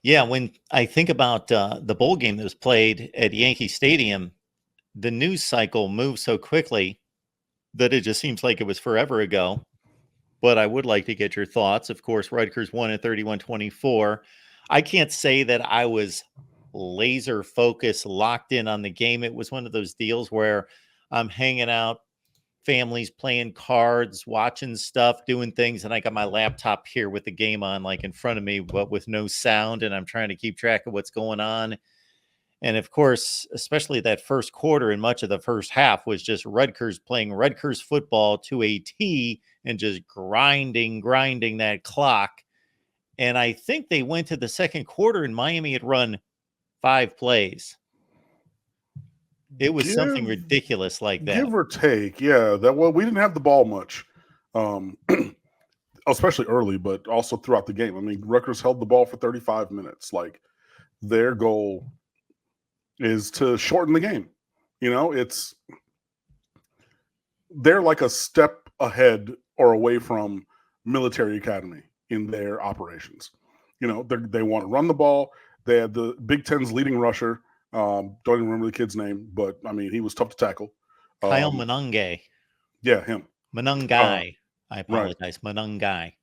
Yeah, when I think about the bowl game that was played at Yankee Stadium, the news cycle moves so quickly that it just seems like it was forever ago. But I would like to get your thoughts. Of course, Rutgers won at 31-24. I can't say that I was laser focused, locked in on the game. It was one of those deals where I'm hanging out, families playing cards, watching stuff, doing things, and I got my laptop here with the game on, like in front of me, but with no sound, and I'm trying to keep track of what's going on. And of course, especially that first quarter and much of the first half was just Rutgers playing Rutgers football to a T and just grinding that clock. And I think they went to the second quarter and Miami had run 5 plays. It was something ridiculous like that. Give or take, yeah. We didn't have the ball much, especially early, but also throughout the game. I mean, Rutgers held the ball for 35 minutes. Like, their goal is to shorten the game. They're like a step ahead or away from military academy in their operations. They want to run the ball. They had the Big Ten's leading rusher. Don't even remember the kid's name, but I mean, he was tough to tackle. Kyle Monungai. Yeah, him. Monungai. I apologize. Right. Monungai.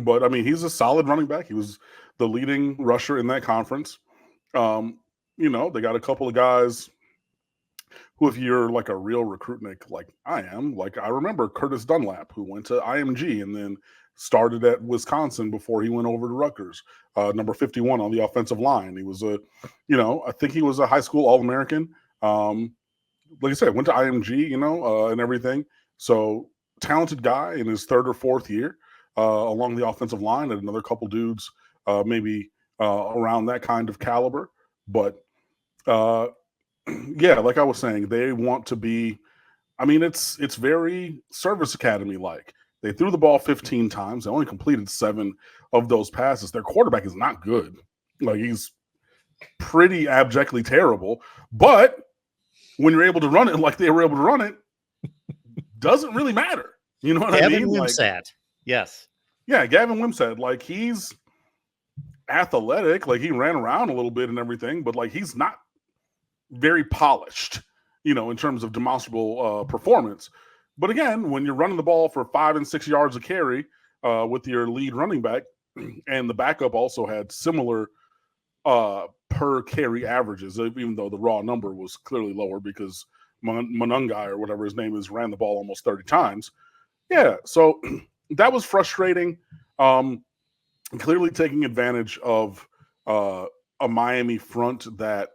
But I mean, he's a solid running back. He was the leading rusher in that conference. They got a couple of guys who, if you're like a real recruitnik like I am, like I remember Curtis Dunlap, who went to IMG and then started at Wisconsin before he went over to Rutgers, number 51 on the offensive line. He was I think he was a high school All-American. Like I said, went to IMG, and everything. So talented guy in his third or fourth year along the offensive line, and another couple dudes maybe around that kind of caliber. But yeah, like I was saying, they want to be. I mean, it's very service academy like. They threw the ball 15 times. They only completed 7 of those passes. Their quarterback is not good. Like, he's pretty abjectly terrible. But when you're able to run it like they were able to run it, doesn't really matter. You know what I mean? Gavin Wimsatt. Yes. Yeah, Gavin Wimsatt. Like, he's athletic. Like, he ran around a little bit and everything, but like, he's not very polished, in terms of demonstrable performance. But again, when you're running the ball for 5 and 6 yards a carry with your lead running back, and the backup also had similar per carry averages, even though the raw number was clearly lower because Monungai or whatever his name is ran the ball almost 30 times. Yeah, so that was frustrating. Clearly taking advantage of a Miami front that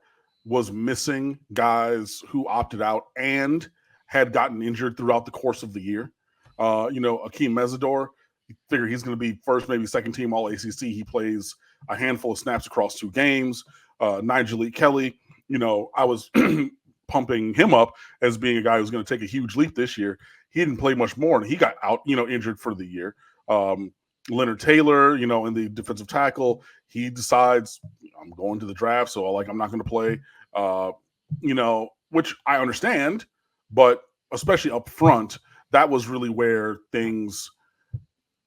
was missing guys who opted out and had gotten injured throughout the course of the year. Akeem Mesidor, you figure he's going to be first, maybe second team All ACC. He plays a handful of snaps across 2 games. Nigel E. Kelly, I was pumping him up as being a guy who's going to take a huge leap this year. He didn't play much more, and he got out, injured for the year. Leonard Taylor, in the defensive tackle, he decides I'm going to the draft, so I'm not going to play. Which I understand, but especially up front, that was really where things,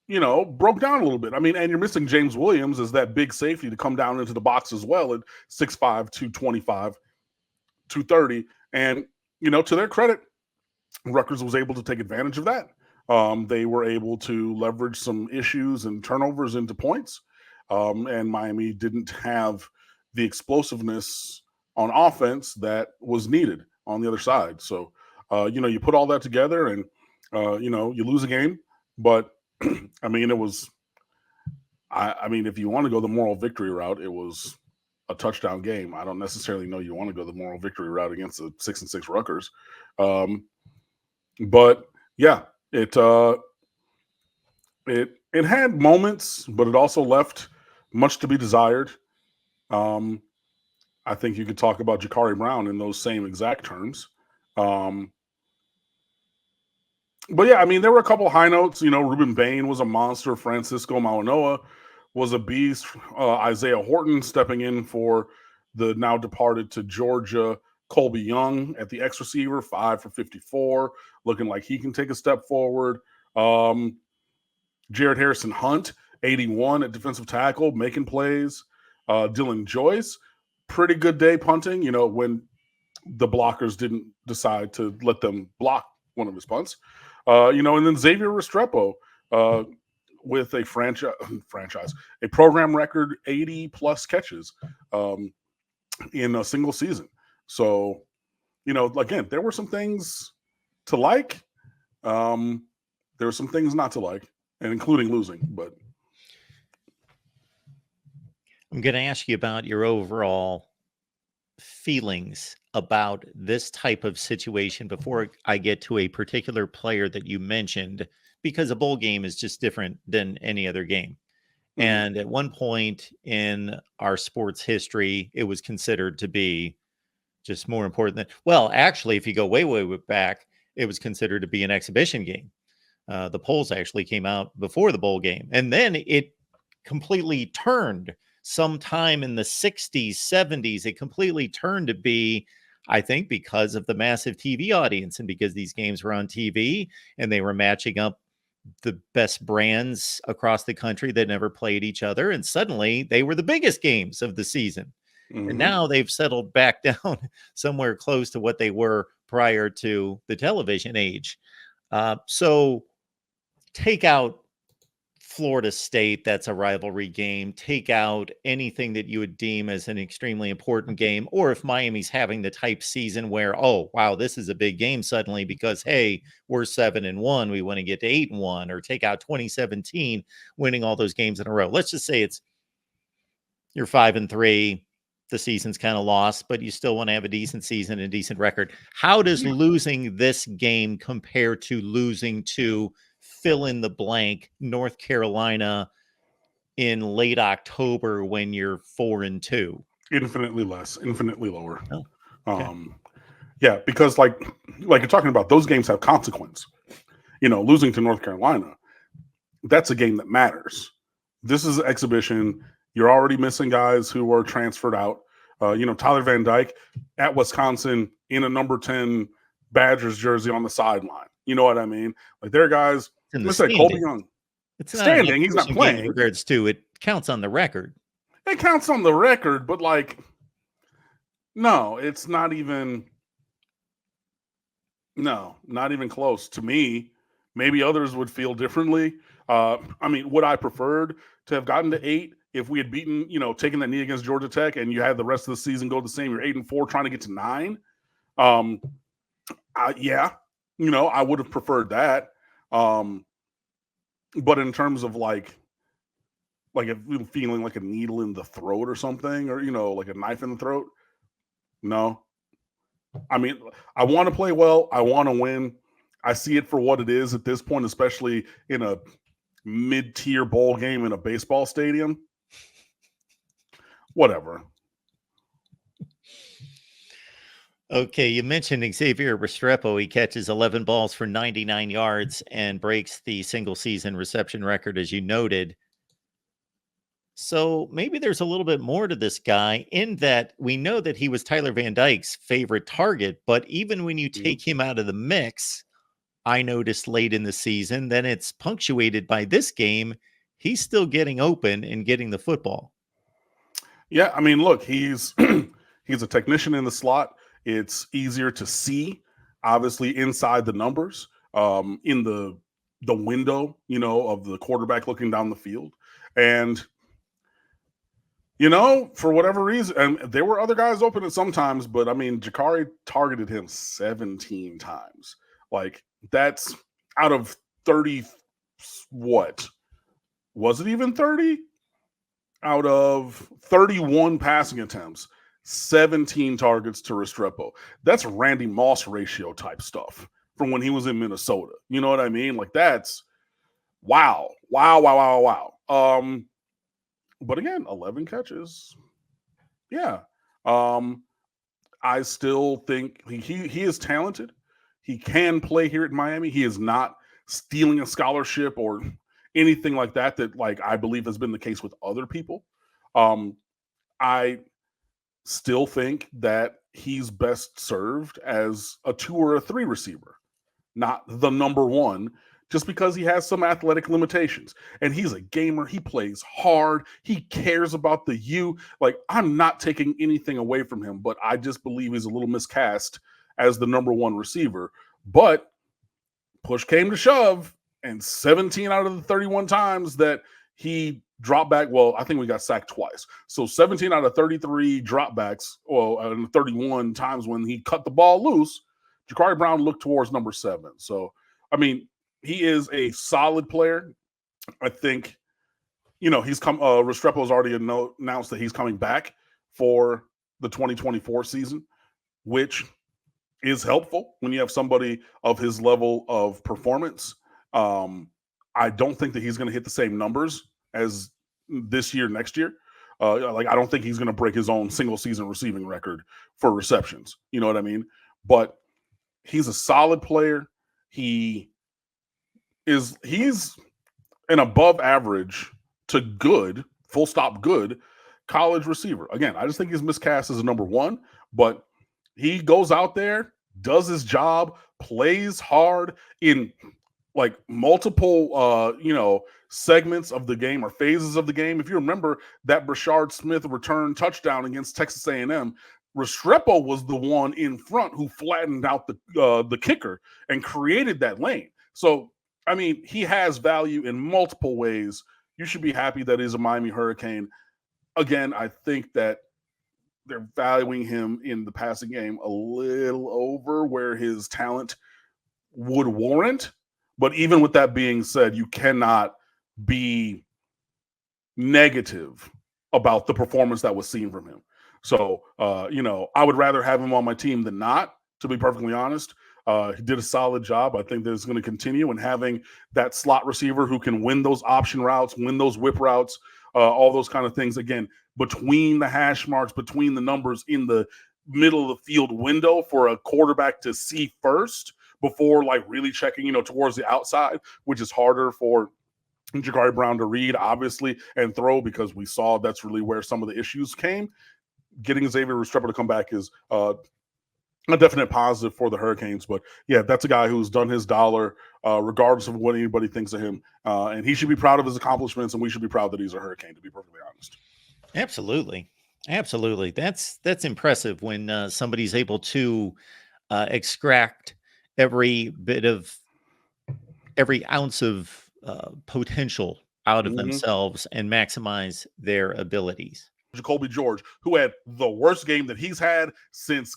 broke down a little bit. I mean, and you're missing James Williams as that big safety to come down into the box as well at 6'5", 225, 230. And, to their credit, Rutgers was able to take advantage of that. They were able to leverage some issues and turnovers into points. And Miami didn't have the explosiveness on offense that was needed on the other side. So, you put all that together and, you lose a game. But, I mean, it was – I mean, if you want to go the moral victory route, it was a touchdown game. I don't necessarily know you want to go the moral victory route against the 6-6 Rutgers. But, yeah, it had moments, but it also left much to be desired. I think you could talk about Jakari Brown in those same exact terms. But yeah, I mean, there were a couple of high notes. Ruben Bain was a monster. Francisco Mauanoa was a beast. Isaiah Horton stepping in for the now departed to Georgia Colby Young at the X receiver, 5 for 54, looking like he can take a step forward. Jared Harrison Hunt, 81 at defensive tackle, making plays. Dylan Joyce, pretty good day punting, when the blockers didn't decide to let them block one of his punts. And then Xavier Restrepo with a franchise, a program record 80 plus catches in a single season. So, again, there were some things to like. There were some things not to like, and including losing. But I'm going to ask you about your overall feelings about this type of situation before I get to a particular player that you mentioned, because a bowl game is just different than any other game. And at one point in our sports history, it was considered to be just more important than, well, actually, if you go way, way back, it was considered to be an exhibition game. The polls actually came out before the bowl game. And then it completely turned sometime in the 60s, 70s. It completely turned to be, I think, because of the massive TV audience and because these games were on TV and they were matching up the best brands across the country that never played each other. And suddenly they were the biggest games of the season. And now they've settled back down somewhere close to what they were prior to the television age. So take out Florida State, that's a rivalry game. Take out anything that you would deem as an extremely important game. Or if Miami's having the type season where, oh, wow, this is a big game suddenly because, hey, we're 7-1, we want to get to 8-1, or take out 2017, winning all those games in a row. Let's just say you're 5-3. The season's kind of lost, but you still want to have a decent season and a decent record. How does losing this game compare to losing to fill in the blank North Carolina in late October when you're 4-2? Infinitely less, infinitely lower. Oh, okay. Yeah, because like you're talking about, those games have consequence. Losing to North Carolina, that's a game that matters. This is an exhibition. You're already missing guys who were transferred out. Tyler Van Dyke at Wisconsin in a number 10 Badgers jersey on the sideline. You know what I mean? Like, there are guys. Let's say Colby Young. It's standing. He's not playing. In regards to, it counts on the record. It counts on the record, but no, it's not even. No, not even close. To me, maybe others would feel differently. Would I preferred to have gotten to 8 if we had beaten, taking that knee against Georgia Tech and you had the rest of the season go the same? You're 8-4 trying to get to 9. Yeah, I would have preferred that. But in terms of like if feeling like a needle in the throat or something, or, like a knife in the throat, no. I want to play well. I want to win. I see it for what it is at this point, especially in a mid-tier bowl game in a baseball stadium. Whatever. Okay, you mentioned Xavier Restrepo. He catches 11 balls for 99 yards and breaks the single-season reception record, as you noted. So maybe there's a little bit more to this guy, in that we know that he was Tyler Van Dyke's favorite target, but even when you take him out of the mix, I noticed late in the season, then it's punctuated by this game, he's still getting open and getting the football. Yeah, look, he's he's a technician in the slot. It's easier to see, obviously, inside the numbers, in the window, of the quarterback looking down the field. And, for whatever reason, and there were other guys open at sometimes, but Jakari targeted him 17 times. Like, that's out of 30, what? Was it even 30? Out of 31 passing attempts, 17 targets to Restrepo. That's Randy Moss ratio type stuff from when he was in Minnesota. You know what I mean? Like, that's wow. But again, 11 catches. Yeah. I still think he is talented. He can play here at Miami. He is not stealing a scholarship or anything like that I believe has been the case with other people. I still think that he's best served as a 2 or a 3 receiver, not the number 1, just because he has some athletic limitations. And he's a gamer. He plays hard. He cares about the U. Like, I'm not taking anything away from him, but I just believe he's a little miscast as the number one receiver. But push came to shove, and 17 out of the 31 times that he dropped back, well, I think we got sacked twice. So 17 out of 33 dropbacks, and 31 times when he cut the ball loose, Ja'Cory Brown looked towards number 7. So, I mean, he is a solid player. I think, he's come. Restrepo's already announced that he's coming back for the 2024 season, which is helpful when you have somebody of his level of performance. I don't think that he's going to hit the same numbers as this year, next year. I don't think he's going to break his own single season receiving record for receptions. You know what I mean? But he's a solid player. He's an above average to good, full stop good college receiver. Again, I just think he's miscast as a number 1, but he goes out there, does his job, plays hard in like multiple, segments of the game or phases of the game. If you remember that Brashard Smith return touchdown against Texas A&M, Restrepo was the one in front who flattened out the kicker and created that lane. So, I mean, he has value in multiple ways. You should be happy that he's a Miami Hurricane. Again, I think that they're valuing him in the passing game a little over where his talent would warrant. But even with that being said, you cannot be negative about the performance that was seen from him. So, I would rather have him on my team than not, to be perfectly honest. He did a solid job. I think that it's going to continue, and having that slot receiver who can win those option routes, win those whip routes, all those kind of things, again, between the hash marks, between the numbers in the middle of the field window for a quarterback to see first before really checking, towards the outside, which is harder for Ja'Cory Brown to read, obviously, and throw, because we saw that's really where some of the issues came. Getting Xavier Restrepo to come back is a definite positive for the Hurricanes. But, yeah, that's a guy who's done his dollar regardless of what anybody thinks of him. And he should be proud of his accomplishments, and we should be proud that he's a Hurricane, to be perfectly honest. Absolutely. Absolutely. That's impressive when somebody's able to extract every ounce of potential out of themselves and maximize their abilities. Jacoby George, who had the worst game that he's had since,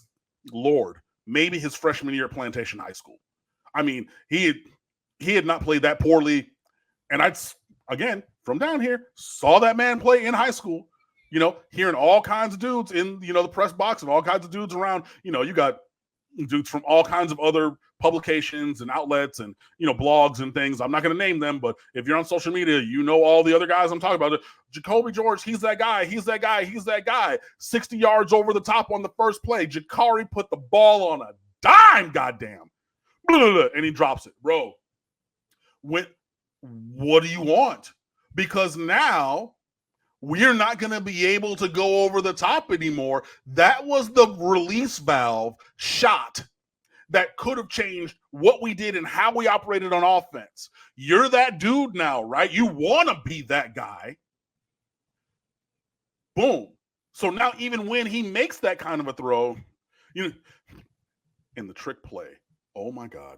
maybe his freshman year at Plantation High School. I mean, he had not played that poorly. And again, from down here, saw that man play in high school, hearing all kinds of dudes in, the press box and all kinds of dudes around. You got dudes from all kinds of other publications and outlets and, blogs and things. I'm not going to name them, but if you're on social media, all the other guys I'm talking about. Jacoby George, he's that guy. He's that guy. He's that guy. 60 yards over the top on the first play. Ja'Cory put the ball on a dime, goddamn. And he drops it. Bro, what do you want? Because now we're not going to be able to go over the top anymore. That was the release valve shot that could have changed what we did and how we operated on offense. You're that dude now, right? You want to be that guy. Boom. So now even when he makes that kind of a throw, in the trick play, oh my God,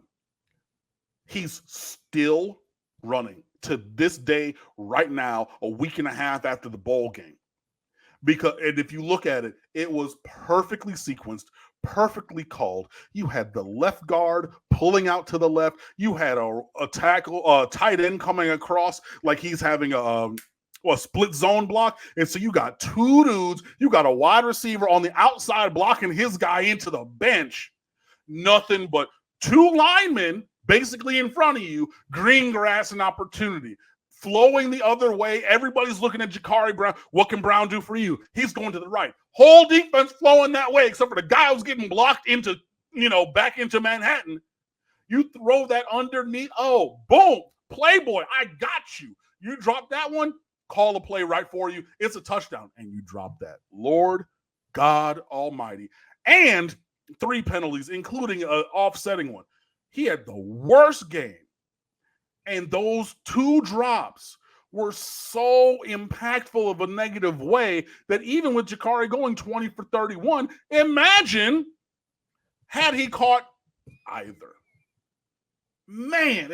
he's still running to this day, right now, a week and a half after the bowl game. And if you look at it, it was perfectly sequenced, perfectly called. You had the left guard pulling out to the left. You had a tackle, tight end coming across like he's having a split zone block. And so you got two dudes. You got a wide receiver on the outside blocking his guy into the bench. Nothing but two linemen basically in front of you, green grass and opportunity. Flowing the other way, everybody's looking at Ja'Cory Brown. What can Brown do for you? He's going to the right. Whole defense flowing that way, except for the guy who's getting blocked into, back into Manhattan. You throw that underneath. Oh, boom. Playboy, I got you. You drop that one, call a play right for you. It's a touchdown, and you drop that. Lord God Almighty. And 3 penalties, including an offsetting one. He had the worst game And those 2 drops were so impactful of a negative way that even with Jakari going 20 for 31, imagine had he caught either. Man,